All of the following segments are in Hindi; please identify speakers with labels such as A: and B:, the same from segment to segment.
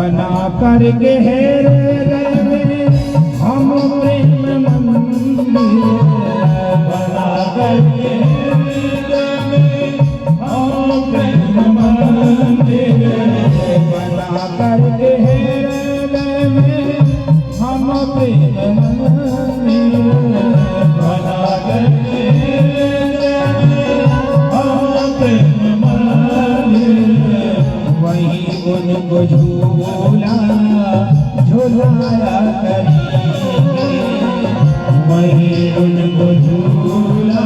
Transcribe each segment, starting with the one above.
A: बना करके हृदय में हम प्रेम मंदिर, बना करके हृदय में हम प्रेम मंदिर, बना करके हृदय में हम प्रेम मंदिर, बना करके हृदय में हम प्रेम मंदिर। वही उनको झूला झुलाया करेंगे, वही उनको झूला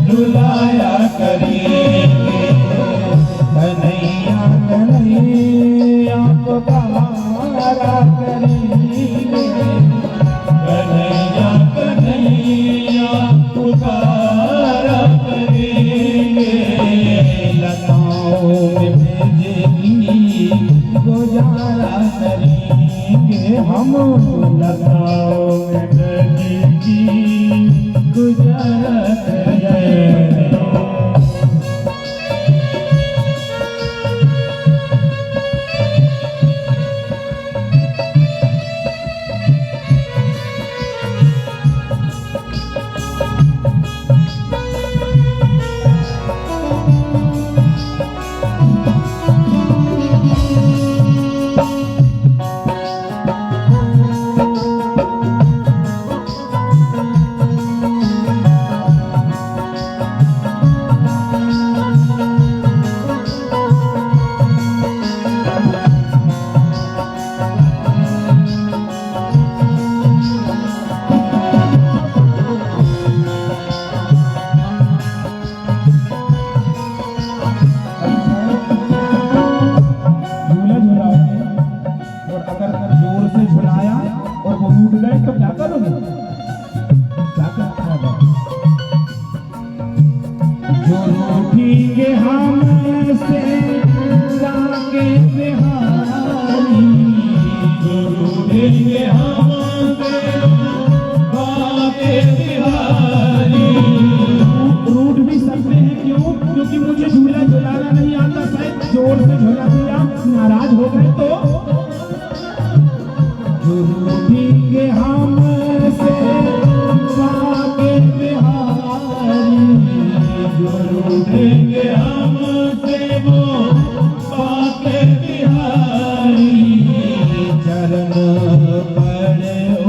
A: झुलाया करेंगे। कन्हैया कन्हैया पुकारा करेंगे, कन्हैया कन्हैया पुकारा करेंगे। लताओं में भेजेगी गुजारा करेंगे हम, लताओं में भेजेगी गुजारा करेंगे। क्योंकि मुझे झूला झुलाना नहीं आता, शायद जोर से झूला दिया नाराज हो गए तो झूलेंगे हमसे बाके बिहारी, झूलेंगे हमसे वो बाके बिहारी। चरण पर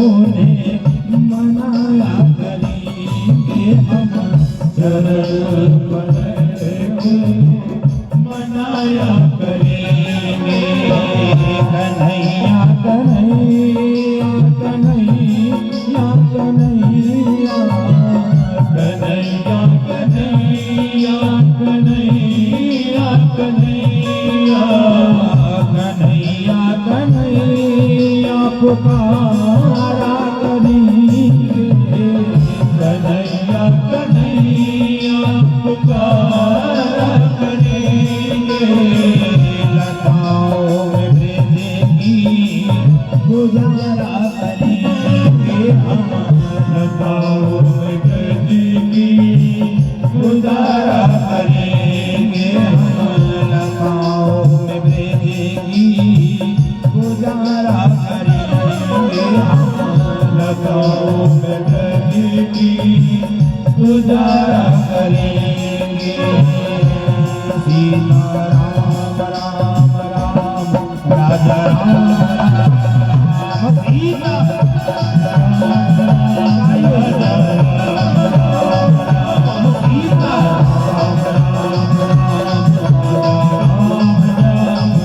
A: उन्हें मनाया करेंगे हम, चरण पर मनाया करेंगे। कन्हैया कन्हैया कन्हैया कन्हैया, कन्हैया कन्हैया कन्हैया कन्हैया, कन्हैया कन्हैया पुकारा करेंगे, कन्हैया कन्हैया पुकारा करेंगे। लताओं में भेजेगी गुजारा करेंगे हम, लताओं में भेजेगी गुजारा करेंगे हम, लताओं में भेजेगी गुजारा करेंगे हम, लताओं में भेजेगी गुजारा करेंगे। सीता राम राम राम राजा राम राम, सीता राम राम राजा राम राम, सीता राम राम राम राम राम,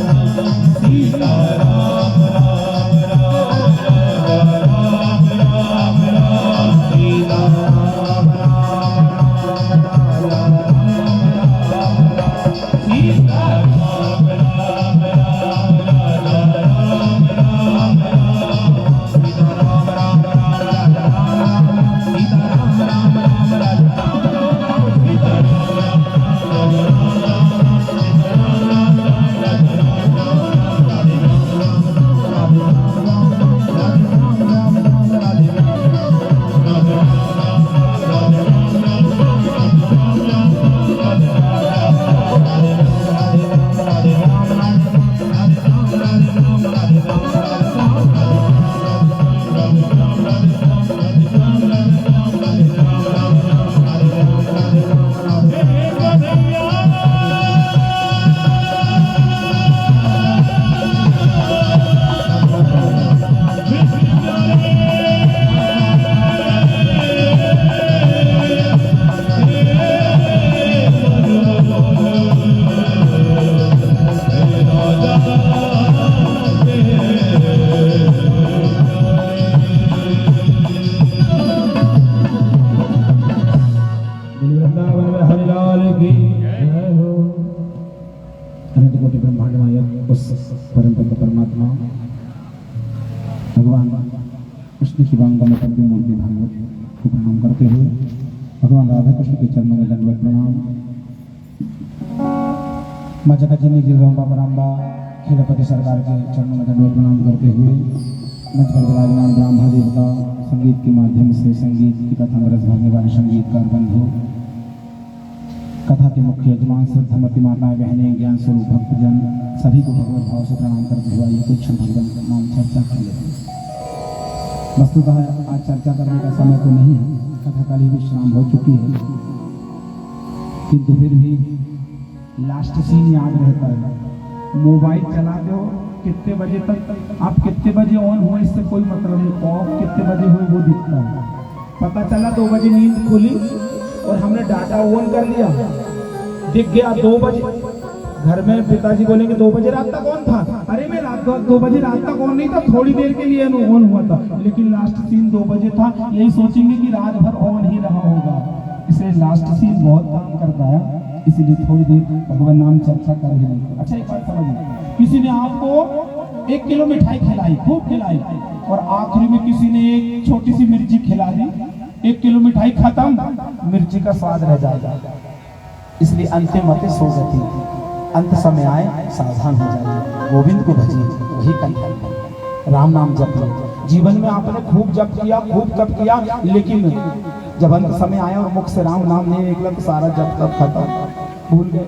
A: सीता राम राम राम राम राम राम, सीता राम राम राम राम राम, सीता कोटि ब्रह्मांड नायक उस परम तत्व परमात्मा भगवान कृष्ण की वांगम की मूर्ति भागवत को प्रणाम करते हुए भगवान राधा कृष्ण के चरणों में दंडवत प्रणाम। माँ जगत जननी जगदम्बा पराम्बा खेड़पति सरकार के चरणों में दंडवत प्रणाम करते हुए मंच पर विराजमान ब्राह्मण देवता, संगीत के माध्यम से संगीत की कथा में रस भरने वाले संगीतकार बंधु, कथा के मुख्य यजमान, श्रद्धामती माताएं, बहनें, ज्ञान स्वरूप भक्तजन, सभी को भगवत भाव से प्रणाम करते हुए ये कुछ भगवान का नाम चर्चा कर लेते हैं। वस्तुतः आज चर्चा करने का समय तो नहीं है, कथा काली विश्राम हो चुकी है, किंतु फिर भी लास्ट सीन याद रहता है। मोबाइल चलाते हो कितने बजे तक, आप कितने बजे ऑन हुए इससे कोई मतलब नहीं, ऑफ कितने बजे हुए वो दिखता है। पता चला 2 बजे नींद खुली और हमने डाटा ऑन कर लिया, दिख गया 2 बजे। घर में पिताजी बोलेंगे 2 बजे रात तक ऑन था, अरे मैं रात 2 बजे रात तक ऑन नहीं था, थोड़ी देर के लिए ऑन हुआ था, लेकिन लास्ट सीन 2 बजे था। यही सोचेंगे कि रात भर ऑन ही रहा होगा, इसलिए लास्ट सीन बहुत काम करता है, इसीलिए थोड़ी देर भगवान नाम चर्चा कर ही नहीं। अच्छा एक बात समझिए, किसी ने आपको 1 किलो मिठाई खिलाई, खूब खिलाई, और आखिरी में किसी ने एक छोटी सी मिर्ची खिला दी, 1 किलो मिठाई खत्म, मिर्ची का स्वाद रह जाएगा। इसलिए अंतिम मते सो गति, अंत समय आए सावधान हो जाइए, गोविंद को भजिए, वही कल राम नाम जप। जीवन में आपने खूब जप किया, खूब तप किया, लेकिन जब अंत समय आया और मुख से राम नाम नहीं निकला तो सारा जप तप खत्म, भूल गए।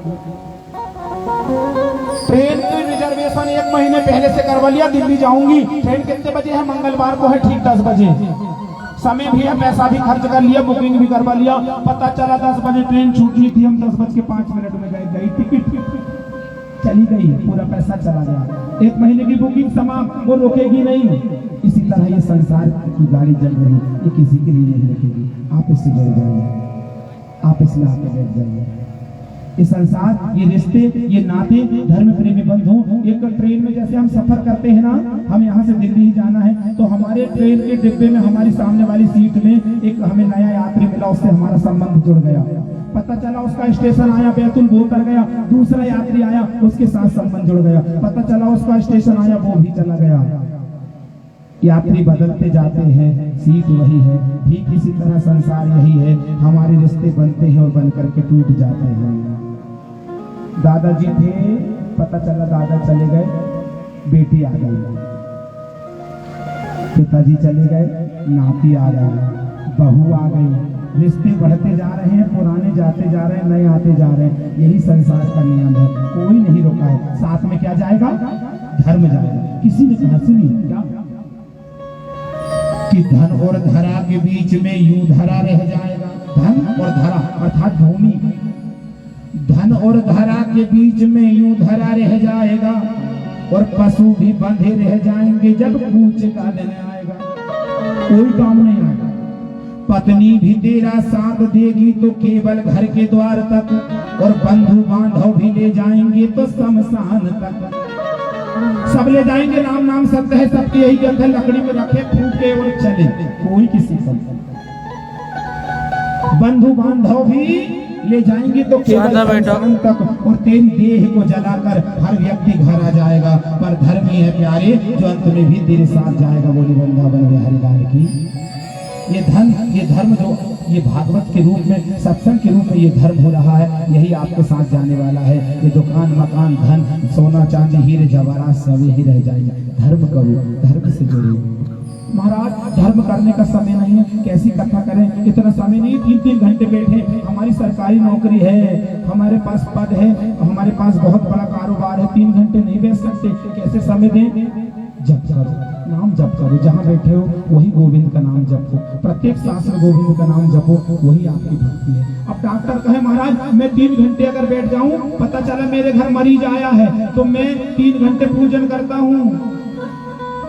A: ट्रेन की रिजर्वेशन 1 महीने पहले से करवा लिया, दिल्ली जाऊंगी, ट्रेन कितने बजे है, मंगलवार को है, ठीक 10 बजे, समय भी है, पैसा भी खर्च कर लिया, बुकिंग भी करवा लिया, पता चला 10 बजे ट्रेन छूटनी थी, हम 10:05 में गई, टिकट चली गई, पूरा पैसा चला गया, 1 महीने की बुकिंग समाप्त, वो रोकेगी नहीं। इसी तरह ये संसार की गाड़ी चल रही, ये किसी के लिए नहीं रुकेगी। आप इससे जुड़ जाइए, आप इसमें आके बैठ जाइए। ये संसार, ये रिश्ते, ये नाते, धर्म प्रेमी बंधु, एक ट्रेन में जैसे हम सफर करते हैं ना, हम यहाँ से दिल्ली ही जाना है, तो हमारे ट्रेन के डिब्बे में हमारी सामने वाली सीट में एक हमें नया यात्री मिला, उससे हमारा संबंध जुड़ गया। पता चला उसका स्टेशन आया, बैतूल वो उतर गया, दूसरा यात्री आया, उसके साथ संबंध जुड़ गया। पता चला उसका स्टेशन आया, वो भी चला गया। यात्री बदलते जाते हैं, सीट वही है। ठीक इसी तरह संसार यही है, हमारे रिश्ते बनते हैं और बन करके टूट जाते हैं। दादाजी थे, पता चला दादा चले गए, बेटी आ गई, पिताजी चले गए, नाती आ गई, बहू आ गई, रिश्ते बढ़ते जा रहे हैं, पुराने जाते जा रहे हैं, नए आते जा रहे हैं। यही संसार का नियम है, कोई नहीं रोका है। साथ में क्या जाएगा, धर्म जाएगा। किसी ने कहा, सुनी क्या, कि धन और धरा के बीच में यूं धरा रह जाएगा। धन और धरा अर्थात भूमि, धन और धरा के बीच में यूं धरा रह जाएगा, और पशु भी बंधे रह जाएंगे जब कूच का दिन आएगा। कोई काम नहीं आएगा। पत्नी भी तेरा साथ देगी तो केवल घर के द्वार तक, और बंधु बांधव भी ले जाएंगे तो शमशान तक। सब ले जाएंगे, राम नाम सत्य है, सबके यही ग्रंथ है, लकड़ी में रखे, फूके और चले, कोई किसी को। बंधु बांधव भी ले जाएंगे तो केवल शमशान तक, और तेरी देह को जलाकर हर व्यक्ति घर आ जाएगा। पर धर्मी है प्यारे, जो अंत में भी तेरे साथ जाएगा। बोले वृंदावन में हरिलाल की। ये धन, ये धर्म, जो ये भागवत के रूप में, सत्संग के रूप में ये धर्म हो रहा है, यही आपके साथ जाने वाला है। ये दुकान, मकान, धन, सोना चांदी, हीरे जवाहरात सब ही रह जाएंगे। धर्म करो, धर्म से जुड़ो। महाराज, धर्म करने का समय नहीं है, कैसी कथा करें, इतना समय नहीं, 3-3 घंटे बैठे। हमारी सरकारी नौकरी है, हमारे पास पद है, हमारे पास बहुत बड़ा कारोबार है, 3 घंटे नहीं बैठ सकते, कैसे समय दें। जप करो, नाम जप करो, जहाँ बैठे हो वही गोविंद का नाम जपो, प्रत्येक सांस में गोविंद का नाम जपो, वही आपकी भक्ति है। अब डॉक्टर कहे, महाराज मैं 3 घंटे अगर बैठ जाऊं, पता चला मेरे घर मरीज आया है, तो मैं 3 घंटे पूजन करता हूँ,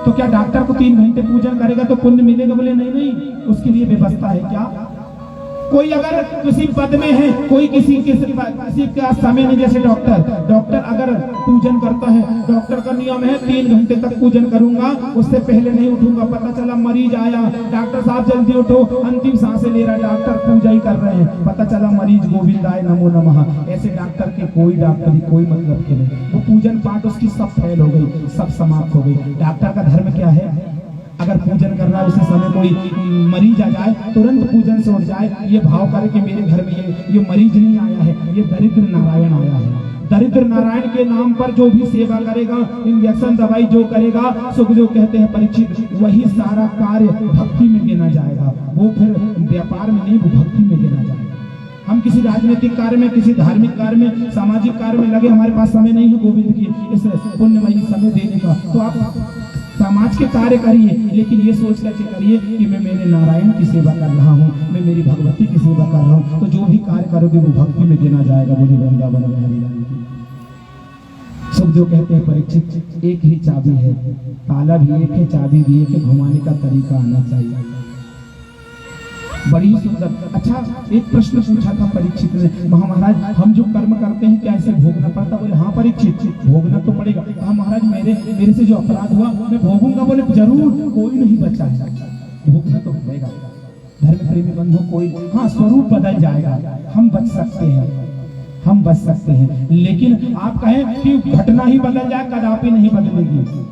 A: तो क्या डॉक्टर को 3 घंटे पूजन करेगा तो पुण्य मिलेगा? बोले नहीं नहीं, उसके लिए व्यवस्था है। क्या कोई अगर किसी पद में है, कोई किसी का समय नहीं, जैसे डॉक्टर अगर पूजन करता है, डॉक्टर का नियम है 3 घंटे तक पूजन करूंगा, उससे पहले नहीं उठूंगा। पता चला मरीज आया, डॉक्टर साहब जल्दी उठो, अंतिम सांसें ले रहा, डॉक्टर पूजा ही कर रहे हैं, पता चला मरीज गोविंदाय नमो नमः। ऐसे डॉक्टर के कोई डॉक्टरी कोई मतलब के नहीं, वो पूजन पाठ उसकी सब फेल हो गई, सब समाप्त हो गई। डॉक्टर का धर्म क्या है? अगर पूजन कर रहा है उसी समय कोई मरीज आ जाए, तुरंत पूजन से उठ जाए, ये भाव करे कि मेरे घर में ये मरीज नहीं आया है, ये दरिद्र नारायण आया है। दरिद्र नारायण के नाम पर जो भी सेवा करेगा, इंजेक्शन दवाई जो करेगा, सुखदेव कहते हैं परीक्षित, वही सारा कार्य भक्ति में गिना जाएगा। वो फिर व्यापार में नहीं, वो भक्ति में गिना जाएगा। हम किसी राजनीतिक कार्य में, किसी धार्मिक कार्य में, सामाजिक कार्य में लगे, हमारे पास समय नहीं है गोविंद की इस पुण्यमयी समय देने का, तो आप समाज के कार्य करिए, लेकिन ये सोच करके करिए कि मैं मेरे नारायण की सेवा कर रहा हूँ, मैं मेरी भगवती की सेवा कर रहा हूँ, तो जो भी कार्य करोगे वो भक्ति में गिना जाएगा। बोलिए वृंदावन बिहारी लाल की। सुखदेव कहते हैं परीक्षित, एक ही चाबी है, ताला भी एक है, चाबी भी एक है, घुमाने का तरीका आना चाहिए। बड़ी सुंदर। अच्छा, एक प्रश्न पूछा था परीक्षित ने, महाराज हम जो कर्म करते हैं क्या ऐसे भोगना पड़ता? बोले हाँ परीक्षित, भोगना तो पड़ेगा। हाँ महाराज, मेरे से जो अपराध हुआ मैं भोगूंगा। बोले जरूर, कोई नहीं बचा है, भोगना तो पड़ेगा। धर्म प्रेमी बंधु, कोई हाँ स्वरूप बदल जाएगा, हम बच सकते हैं, हम बच सकते हैं, लेकिन आप कहें कि घटना ही बदल जाए, कदापि नहीं बदलेगी।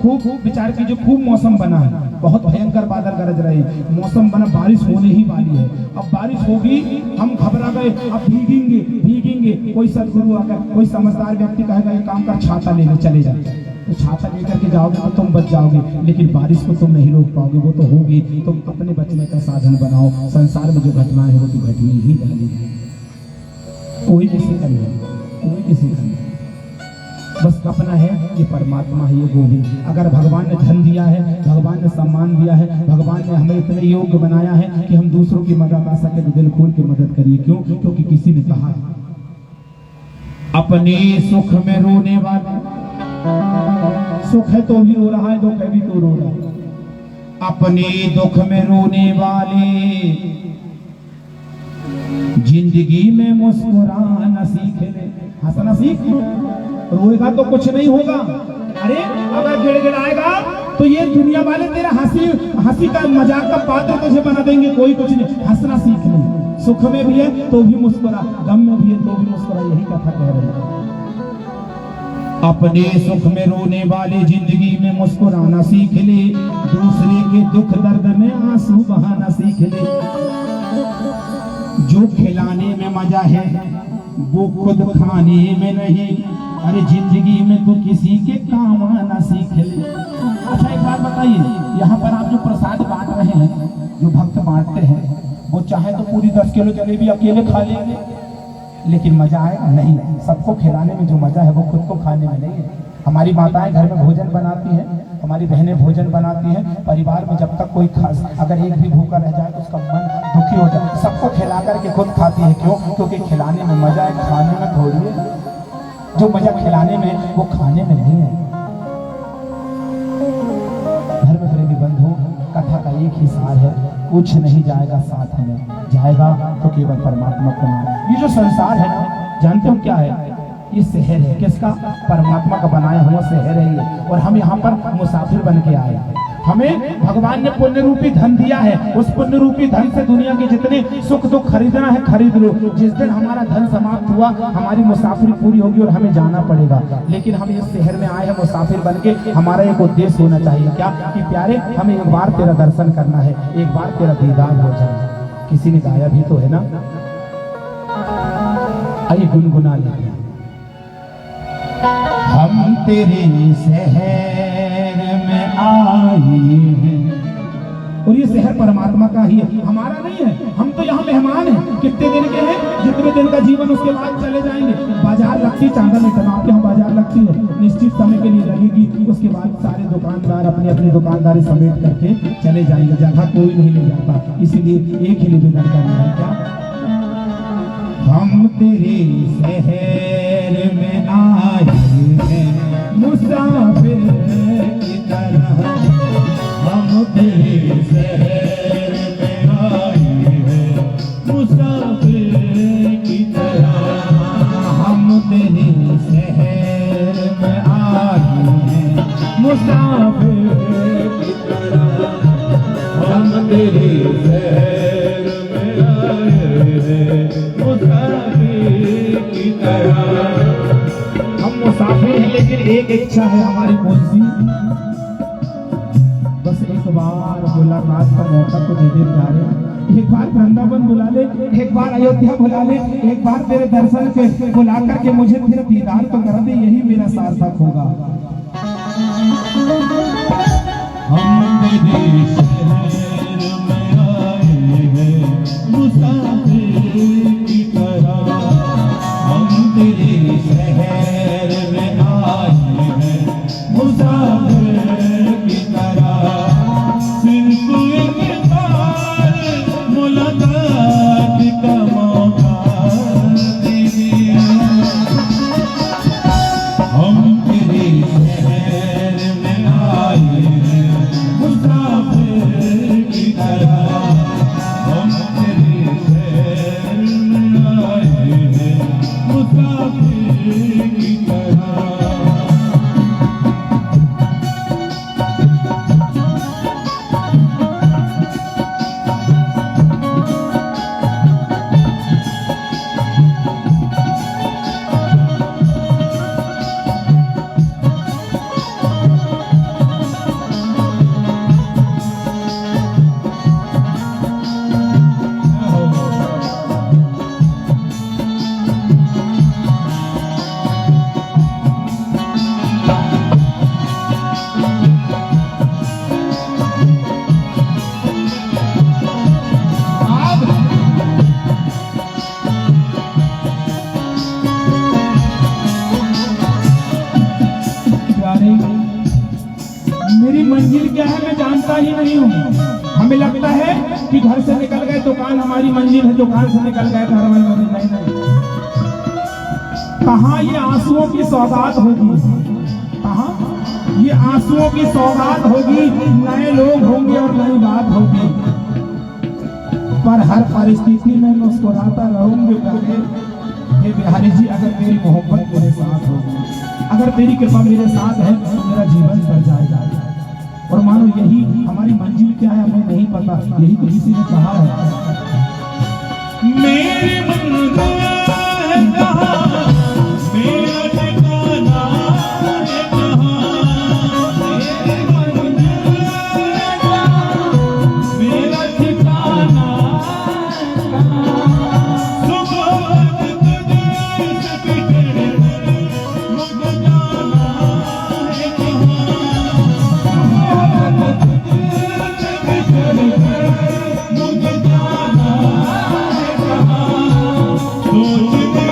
A: खूब विचार कीजिए, खूब मौसम बना है, बहुत भयंकर बादल गरज रहे हैं, मौसम बना, बारिश होने ही वाली है। अब बारिश होगी, हम घबरा गए, अब भीगेंगे। कोई सदगुरु आकर, कोई समझदार व्यक्ति कहेगा ये काम का छाता लेने चले जाए, तो छाता लेकर के जाओगे तो तुम बच जाओगे, लेकिन बारिश को तुम नहीं रोक पाओगे, वो तो होगी। तुम अपने बचने का साधन बनाओ। संसार में जो घटनाएं है वो तो घटनी ही वाली है, कोई किसी का नहीं, कोई किसी का नहीं। बस अपना है कि परमात्मा ही है गोविंद। अगर भगवान ने धन दिया है, भगवान ने सम्मान दिया है, भगवान ने हमें इतने योग्य बनाया है कि हम दूसरों की मदद आ सके, तो दिल खोल के मदद करिए। क्यों? क्योंकि किसी ने कहा अपने सुख में रोने वाले, सुख है तो भी रो रहा है, दुख है भी तो रो रहा है। अपने दुख में रोने वाले जिंदगी में मुस्कुराना सीख ले। हंसना सीख, रोएगा तो कुछ नहीं होगा। अरे अगर गिड़गिड़ाएगा तो ये दुनिया वाले तेरा हंसी का मजाक का पात्र तुझे बना देंगे, कोई कुछ नहीं। हंसना सीख ले, सुख में भी है तो भी मुस्कुरा, गम में भी है तो भी मुस्कुरा, यही कथा कह रही है। अपने सुख में रोने वाले जिंदगी में मुस्कुराना सीख ले, दूसरे के दुख दर्द में आंसू बहाना सीख ले। जो खिलाने में मजा है वो खुद खाने में नहीं, अरे जिंदगी में तो किसी के काम आना सीख ले। अच्छा एक बात बताइए, यहाँ पर आप जो प्रसाद बांट रहे हैं, जो भक्त बांटते हैं, वो चाहे तो पूरी 10 किलो जलेबी अकेले खा लेंगे, लेकिन मजा आएगा नहीं। सबको खिलाने में जो मजा है वो खुद को खाने में नहीं है। हमारी माताएं घर में भोजन बनाती हैं, हमारी बहनें भोजन बनाती हैं, परिवार में जब तक कोई खास अगर एक भी भूखा रह जाए तो उसका मन दुखी हो जाए। सबको खिला करके खुद खाती है, क्यों? क्योंकि खिलाने में मजा है, खाने में थोड़ी है। जो मजा खिलाने में वो खाने में नहीं है। धर्म प्रेमी बंधु, कथा का एक ही सार है, कुछ नहीं जाएगा साथ में, जाएगा तो केवल परमात्मा को नाम। ये जो संसार है ना, जानते हो क्या है? ये शहर है, किसका? परमात्मा का बनाया हुआ शहर है ये, और हम यहाँ पर मुसाफिर बन के आए हैं। हमें भगवान ने पुण्य रूपी धन दिया है, उस पुण्य रूपी धन से दुनिया के जितने सुख दुख खरीदना है खरीद लो। जिस दिन हमारा धन समाप्त हुआ, हमारी मुसाफिरी पूरी होगी और हमें जाना पड़ेगा। लेकिन हम इस शहर में आए हैं मुसाफिर बन के, हमारा एक उद्देश्य होना चाहिए, क्या? कि प्यारे हमें एक बार तेरा दर्शन करना है, एक बार तेरा दीदार हो जाए। किसी ने गाया भी तो है ना, आइए गुनगुना लेते हैं। हम तेरे शहर में आए हैं, और ये शहर परमात्मा का ही है, हमारा नहीं है। हम तो यहाँ मेहमान हैं। कितने दिन के हैं? जितने दिन का जीवन, उसके बाद चले जाएंगे। बाजार लगती, चांदा निकलना, आपके यहाँ बाजार लगती है, निश्चित समय के लिए लगेगी। उसके बाद सारे दुकानदार अपनी अपनी दुकानदारी समेट करके चले जाएंगे, जगह कोई नहीं ले जाता। इसीलिए एक ही निवेदन करना है, क्या? हम तेरे शहर में आए हैं मुसाफिर की तरह, हम तेरे शहर में आए हैं
B: मुसाफिर की तरह हम तेरे शहर में आए हैं, मुसाफिर की तरह।
A: हम मुसाफिर हैं लेकिन एक इच्छा है हमारी कौन सी, बस एक बार मुलाकात का मौका तो दे दे प्यारे, एक बार वृंदावन बुला ले, एक बार अयोध्या बुला ले, एक बार तेरे दर्शन पे बुला करके मुझे फिर दीदार तो करा दे, यही मेरा सार्थक होगा।
B: हम तेरे शहर में आए हैं, मुसाफिर की तरह हम तेरे शहर में आए हैं, मुसाफिर की तरह। सिर्फ एक बार मुलाकात का मौका दीजिए, हम तेरे शहर में आए हैं, मुसाफिर की तरह हम तेरे शहर में आए हैं, मुसाफिर की तरह।
A: मेरी मंजिल क्या है मैं जानता ही नहीं हूँ। हमें लगता है कि घर से निकल गए दुकान हमारी मंजिल है, दुकान से निकल गए घर हमारी मंजिल नहीं। कहाँ ये आंसुओं की सौगात होगी, कहाँ ये आंसुओं की सौगात होगी, नए लोग होंगे और नई बात होगी, पर हर परिस्थिति में मुस्कुराता रहूंगी प्यारे। हे बिहारी जी, अगर तेरी मोहब्बत मेरे साथ होगी, अगर तेरी कृपा मेरे साथ है तो मेरा जीवन बढ़ जाएगा। और मानो यही हमारी मंजिल क्या है हमें नहीं पता, यही तो किसी ने कहा है।
B: मेरी मंजिल है कहाँ, मेरा ठिकाना है कहाँ, मेरी मंजिल है कहाँ, मेरा ठिकाना है कहाँ। सुबह तुझसे बिछड़े मुझे जाना है कहाँ, तुझसे बिछड़े मुझे जाना है कहाँ। सोचने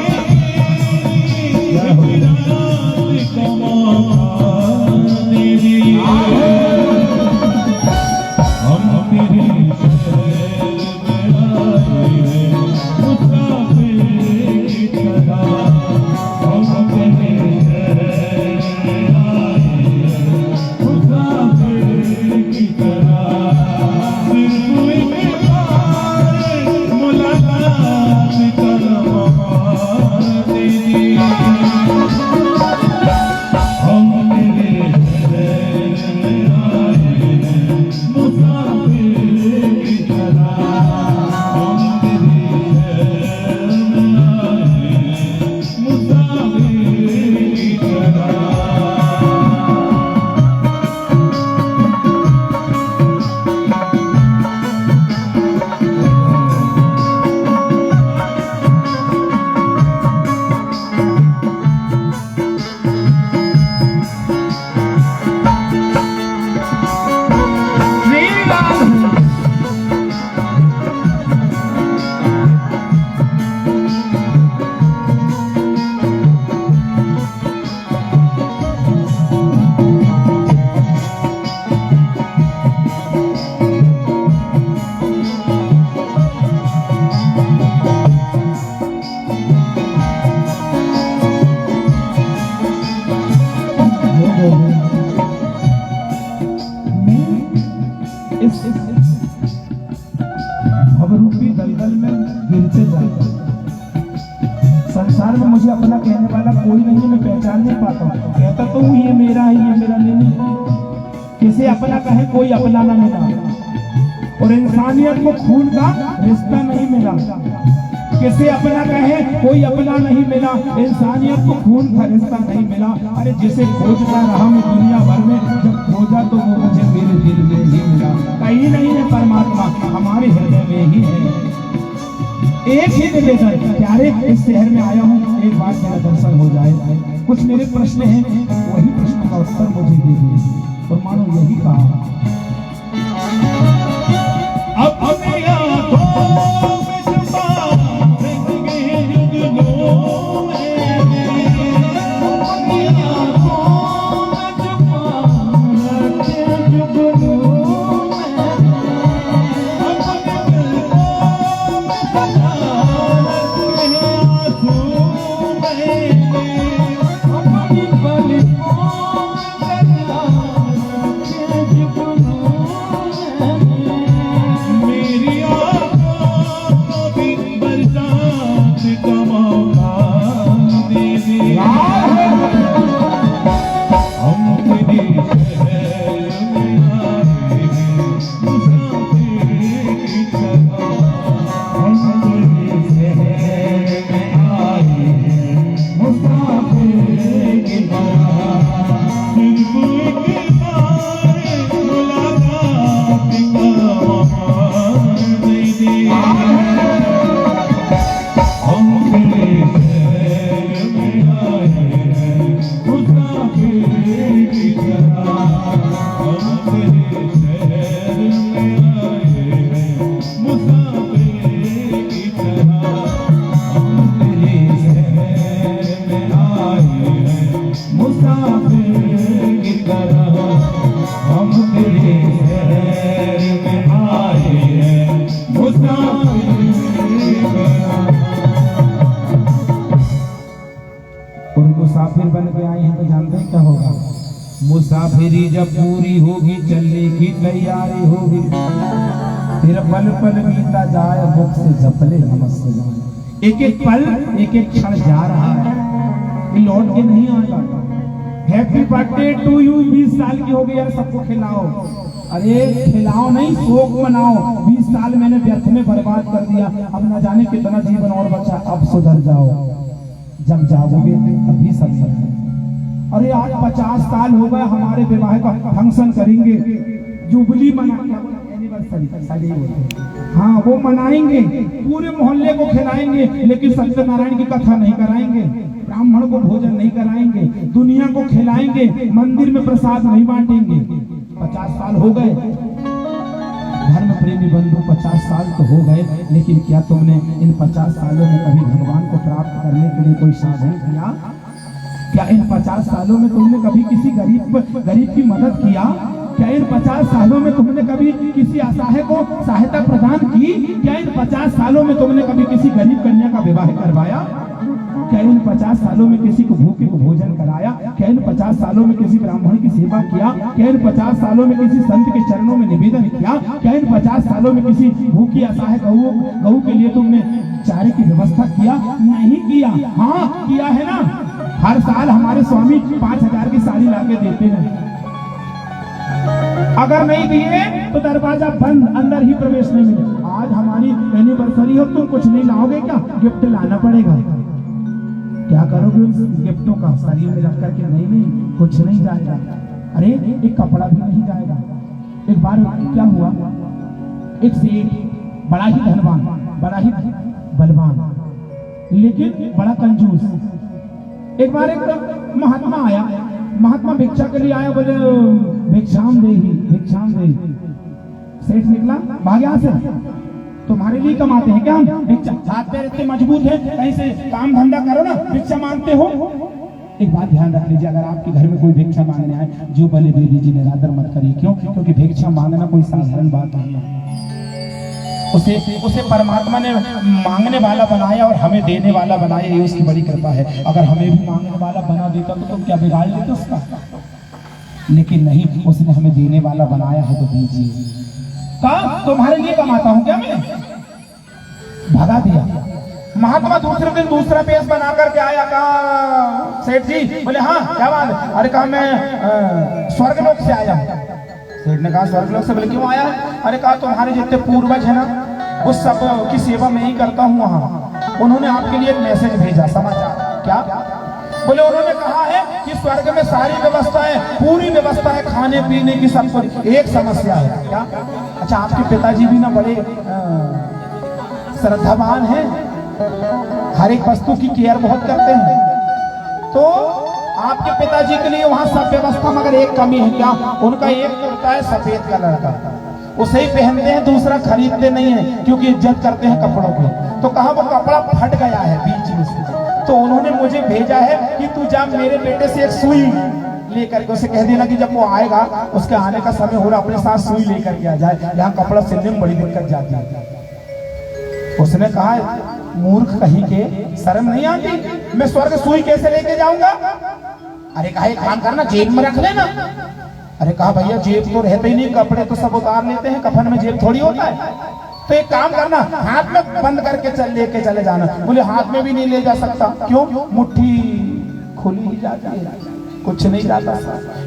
A: संसार में मुझे अपना कहने वाला कोई नहीं है, मैं पहचान नहीं पाता हूँ। कहता तो हूँ ये मेरा है, ये मेरा नहीं है। किसे अपना कहे कोई अपना ना मिला, और इंसानियत को खून का रिश्ता नहीं मिला। किसे अपना कहे कोई अपना नहीं मिला, इंसानियत को खून का रिश्ता नहीं मिला। अरे जिसे खोजता रहा मैं दुनिया भर में, जब खोजा तो वो मुझे मेरे दिल में ही मिला। कहीं नहीं है परमात्मा, हमारे हृदय में ही है। एक ही निवेदन प्यारे, इस शहर में आया हूँ, एक बार मेरा दर्शन हो जाए। कुछ मेरे प्रश्न हैं, वही प्रश्न का उत्तर मुझे दे दीजिए। और मानो यही कहा,
B: अपने आँखों में छुपा रखेंगे जुगनू में, अपनी आँखों में छुपा रखे जुगनू में, अपने दिल को में सजा रखे आंसू में, अपनी पलकों में सजा रखे जुगनू में। मेरी आँखों को भी बरसात का मौका दे दे। हम तेरे शहर में आए मुसाफिर की तरह, हम तेरे शहर में आए मुसाफिर की तरह। सिर्फ एक बार मुलाकात का मौका दे दे। हम तेरे शहर में आए मुसाफिर की तरह, हम तेरे शहर में आए मुसाफिर की तरह, हम तेरे शहर में आए मुसाफिर की तरह, हम तेरे शहर में आए मुसाफिर की तरह।
A: और मुसाफिर बन के आए हैं तो जानते हैं क्या होगा। मुसाफिरी जब पूरी होगी, चलने की तैयारी होगी, फिर पल पल बीता जाए, मुख से जपले नमस्ते जाए। एक एक पल एक एक क्षण जा रहा है, ये लौट के नहीं आएगा। हैप्पी बर्थडे टू यू, 20 साल की हो गई यार, सबको खिलाओ। अरे खिलाओ नहीं, शोक मनाओ। 20 साल मैंने व्यर्थ में बर्बाद कर दिया, अब न जाने कितना जीवन और बचा। अब सुधर जाओ, जब जाओगे तभी सब सही। अरे आज 50 साल हो गए, हमारे विवाह का फंक्शन करेंगे, जुबली एनिवर्सरी, हाँ वो मनाएंगे, पूरे मोहल्ले को खिलाएंगे, लेकिन सत्यनारायण की कथा नहीं कराएंगे, ब्राह्मण को भोजन नहीं कराएंगे, दुनिया को खिलाएंगे, मंदिर में प्रसाद नहीं बांटेंगे। 50 साल हो गए धर्म प्रेमी बंधु, 50 साल तो हो गए, लेकिन क्या तुमने इन 50 सालों में कभी भगवान को प्राप्त करने के लिए कोई साधन किया? क्या इन 50 सालों में तुमने कभी किसी गरीब की मदद किया? क्या इन 50 सालों में तुमने कभी किसी असहाय को सहायता प्रदान की? क्या इन 50 सालों में तुमने कभी किसी गरीब कन्या का विवाह करवाया? क्या इन 50 सालों में किसी को भूखे को भोजन कराया? क्या इन 50 सालों में किसी ब्राह्मण की सेवा किया? क्या इन 50 सालों में किसी संत के चरणों में निवेदन किया? क्या इन 50 सालों में किसी भूखी असहाय गऊ के लिए तुमने चारे की व्यवस्था किया? नहीं किया। हाँ किया है ना, हर साल हमारे स्वामी 5000 की साड़ी लाके देते हैं। अगर नहीं दिए तो दरवाजा बंद, अंदर ही प्रवेश नहीं मिले। आज हमारी एनिवर्सरी हो, तुम कुछ नहीं लाओगे क्या? गिफ्ट लाना पड़ेगा। क्या करोगे उन गिफ्टों का? शरीर में रख करके नहीं, कुछ नहीं जाएगा। अरे एक कपड़ा भी नहीं जाएगा। एक बार क्या हुआ, एक सेठ बड़ा ही धनवान, बड़ा ही बलवान, लेकिन बड़ा कंजूस। एक बार एक महात्मा आया, महात्मा भिक्षा के लिए आया, बोले भिक्षाम देहि, भिक्षाम देहि। सेठ निकला, भाग यहाँ से, तुम्हारे लिए कमाते हैं क्या हम? भिक्षा, हाथ पैर इतने मजबूत है, कहीं से काम धंधा करो ना, भिक्षा मांगते हो। एक बात ध्यान रख लीजिए, अगर आपके घर में कोई भिक्षा मांगने आए, जो भले दे दीजिए, निरादर मत करिए। क्यों? क्योंकि भिक्षा मांगना कोई साधारण बात नहीं है। उसे परमात्मा ने मांगने वाला बनाया और हमें देने वाला बनाया, ये उसकी बड़ी कृपा है। अगर हमें भी मांगने वाला बना देता तो तुम क्या बिगाड़ लेते उसका? लेकिन नहीं, उसने हमें देने वाला बनाया है, तो दीजिए। कहा तुम्हारे लिए कमाता हूं क्या मैं? भगा दिया। महात्मा दूसरे दिन दूसरा पेश बना करके आया, कहा सेठ जी, बोले हाँ क्या बात है? अरे कहा मैं स्वर्गलोक से आया हूँ। सेठ ने कहा स्वर्गलोक से? बोले क्यों आया है? अरे कहा तुम्हारे जितने पूर्वज है ना उस सब की सेवा मैं ही करता हूँ वहाँ, उन्होंने आपके लिए एक मैसेज भेजा, समाचार। क्या? बोले उन्होंने कहा है कि स्वर्ग में सारी व्यवस्था है, पूरी व्यवस्था है, खाने पीने की सब कुछ, एक समस्या है। क्या? अच्छा आपके पिताजी भी ना बड़े श्रद्धावान हैं, हर एक वस्तु की केयर बहुत करते हैं, तो आपके पिताजी के लिए वहां सब व्यवस्था, मगर एक कमी है। क्या? उनका एक कुर्ता है सफेद कलर का, उसे ही पहनते हैं, दूसरा खरीदते नहीं है क्योंकि इज्जत करते हैं कपड़ों की। तो कहा वो कपड़ा फट गया है बीच में से, तो उन्होंने मुझे भेजा है कि तू जा मेरे बेटे से एक सुई लेकर के उसे कह देना कि जब वो आएगा, उसके आने का समय हो रहा, अपने साथ सुई लेकर के आ जाए, यहाँ कपड़ा सिलने में बड़ी दिक्कत जाती है। उसने कहा मूर्ख कहीं के, शर्म नहीं आती? मैं स्वर्ग सुई कैसे लेके जाऊंगा? अरे कहा एक काम करना, जेब में रख लेना। अरे कहा भैया जेब तो रहते ही नहीं, कपड़े तो सब उतार लेते हैं, कफन में जेब थोड़ी होता है। तो एक काम करना, हाथ में बंद करके लेके चले जाना। बोले हाथ में भी नहीं ले जा सकता। क्यों? मुट्ठी खुली ही जाती है, कुछ नहीं जाता।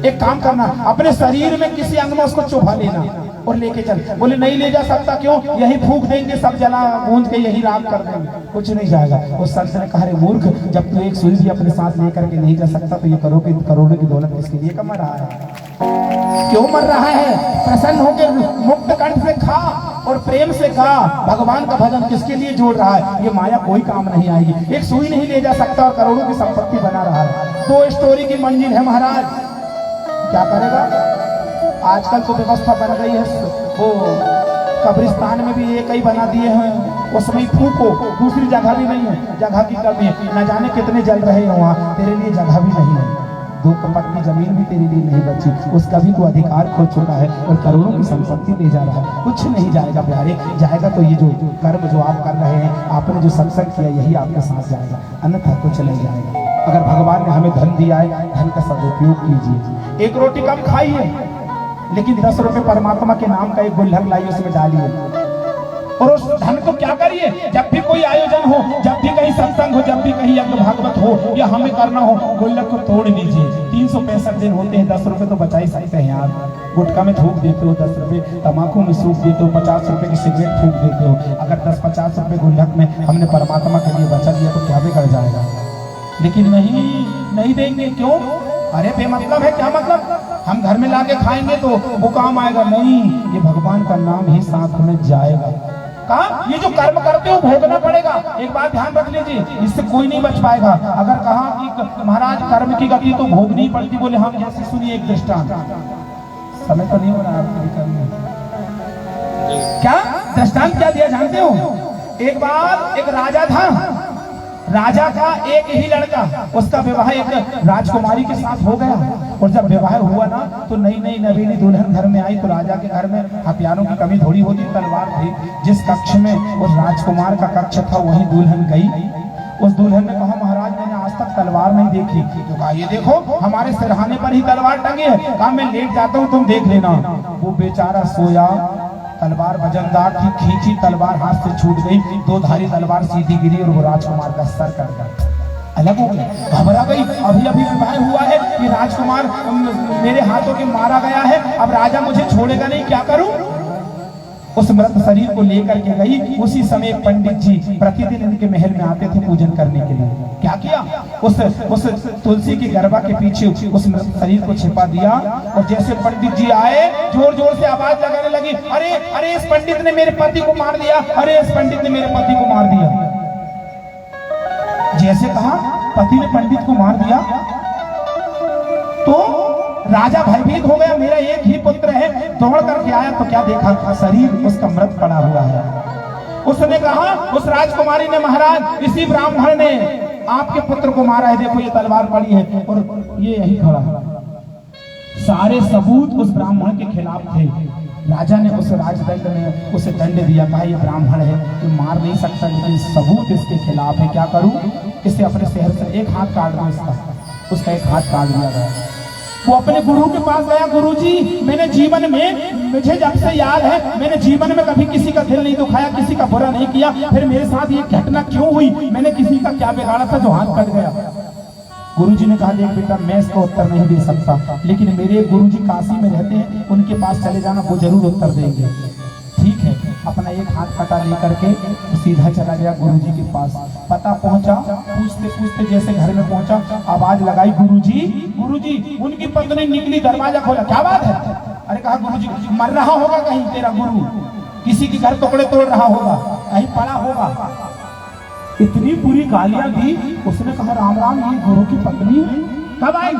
A: एक काम करना, अपने शरीर में किसी अंग में उसको चुभा लेना और लेके चल। बोले नहीं ले जा सकता। क्यों? यही फूंक देंगे, सब जला गूंज के यही राख कर देंगे, कुछ नहीं जाएगा। उस संत ने कहा रे मूर्ख, जब तू एक सुई भी अपने साथ लेकर के नहीं जा सकता तो ये करोड़ों की दौलत किसके लिए कमा रहा है? क्यों मर रहा है? प्रसन्न होकर मुक्त कंठ से खा और प्रेम से गा, भगवान का भजन किसके लिए जोड़ रहा है? ये माया कोई काम नहीं आएगी। एक सुई नहीं ले जा सकता और करोड़ों की संपत्ति बना रहा है। 2 स्टोरी की मंजिल है महाराज, क्या करेगा? आजकल तो व्यवस्था बन गई है, वो कब्रिस्तान में भी एक ही बना दिए हैं, उसमें फूको, दूसरी जगह भी नहीं है, जगह की कमी है। न जाने कितने जल रहे हैं वहाँ, तेरे लिए जगह भी नहीं है, 2 कपट की जमीन भी तेरे लिए नहीं बची, उसका भी तो अधिकार खो चुका है और करोड़ों की संपत्ति ले जा रहा है। कुछ नहीं जाएगा प्यारे, जाएगा तो ये जो कर्म जो आप कर रहे हैं, आपने जो सत्संग किया, यही आपके साथ जाएगा, अन्यथा कुछ नहीं जाएगा। अगर भगवान ने हमें धन दिया है, धन का सदुपयोग कीजिए। 1 रोटी कम खाइए, लेकिन 10 रुपए परमात्मा के नाम का एक गुल्लक लाइए, उसमें डालिए और उस धन को क्या करिए? जब भी कोई आयोजन हो, जब भी कहीं सत्संग हो, जब भी कहीं यज्ञ भागवत हो या हमें करना हो, गुल्लक को तोड़ लीजिए। 365 दिन होते हैं, 10 रुपए तो बचा ही सकते हैं यार। गुटखा में थूक देते हो 10 रुपए, तम्बाकू में सूख देते हो, 50 रुपए की सिगरेट फूक देते हो। अगर 10-50 रुपए गुल्लक में हमने परमात्मा के लिए बचा दिया तो क्या बिगड़ जाएगा? लेकिन नहीं देंगे। क्यों? अरे बेमतलब है। क्या मतलब? हम घर में लाके खाएंगे तो वो काम आएगा? नहीं, ये भगवान का नाम ही साथ में जाएगा। कहा ये जो कर्म करते हो भोगना पड़ेगा। एक बात ध्यान रख लीजिए, इससे कोई नहीं बच पाएगा। अगर कहा कि महाराज कर्म की गति तो भोगनी पड़ती, बोले हम जैसे सुनिए एक दृष्टांत। समय तो नहीं हो रहा है, क्या दृष्टांत क्या दिया जानते हो? एक बार एक राजा था, राजा का एक ही लड़का, उसका विवाह एक राजकुमारी के साथ हो गया। और जब विवाह हुआ ना तो नई नवीनी दुल्हन घर में आई तो राजा के घर में हथियारों की कमी थोड़ी होती, तलवार थी। जिस कक्ष में उस राजकुमार का कक्ष था वहीं दुल्हन गई। उस दुल्हन ने कहा महाराज मैंने आज तक तलवार नहीं देखी। तो कहा ये देखो हमारे सिरहाने पर ही तलवार टंगी है। कहा मैं लेट जाता हूँ तुम देख लेना। वो बेचारा सोया, तलवार वजनदार थी, खींची तलवार हाथ से छूट गई, 2 धारी तलवार सीधी गिरी और वो राजकुमार का सर कट गया, अलग हो गया। घबरा गई, अभी विवाह हुआ है कि राजकुमार मेरे हाथों के मारा गया है, अब राजा मुझे छोड़ेगा नहीं, क्या करूं? उस मृत शरीर को लेकर के गई। उसी समय एक पंडित जी प्रतिदिन इनके महल में आते थे पूजन करने के लिए। क्या किया? उस तुलसी की गर्भा के पीछे उस मृत शरीर को छिपा दिया। और जैसे पंडित जी आए जोर जोर से आवाज लगाने लगी, अरे अरे इस पंडित ने मेरे पति को मार दिया, अरे इस पंडित ने मेरे पति को मार दिया। जैसे कहा पति ने पंडित को मार दिया तो राजा भयभीत हो गया, मेरा एक ही पुत्र है। दौड़ करके आया तो क्या देखा था? शरीर उसका मृत पड़ा हुआ है। उसने कहा, उस राजकुमारी ने, महाराज इसी ब्राह्मण ने आपके पुत्र को मारा है, देखो ये तलवार पड़ी है और ये यही खड़ा है। सारे सबूत उस ब्राह्मण के खिलाफ थे। राजा ने उस राजदंड में उसे दंड दिया, कहा ये ब्राह्मण है, ये मार नहीं सकता, लेकिन सबूत इसके खिलाफ है, क्या करूं? इसे अपने शहर से एक हाथ काट दो इसका। उसका एक हाथ काट दिया गया। वो अपने गुरु के पास गया, गुरुजी मैंने जीवन में, मुझे जब से याद है मैंने जीवन में कभी किसी का दिल नहीं दुखाया, किसी का बुरा नहीं किया, फिर मेरे साथ ये घटना क्यों हुई, मैंने किसी का क्या बिगाड़ा था जो हाथ कट गया। गुरुजी ने कहा, देख बेटा मैं इसका उत्तर नहीं दे सकता, लेकिन मेरे गुरुजी काशी में रहते हैं, उनके पास चले जाना, वो जरूर उत्तर देंगे। ठीक है, अपना एक हाथ कटा लेकर के सीधा चला गया गुरुजी के पास। पता पहुंचा, पूछते पूछते जैसे घर में पहुंचा, आवाज लगाई, गुरुजी गुरुजी। उनकी पत्नी निकली, दरवाजा खोला, क्या बात है? अरे कहा, गुरुजी मर रहा होगा कहीं तेरा गुरु, किसी के घर टुकड़े तोड़ रहा होगा, कहीं पड़ा होगा। इतनी बुरी गालियां दी। उसने कहा, राम राम, ये गुरु की पत्नी है, कब आई?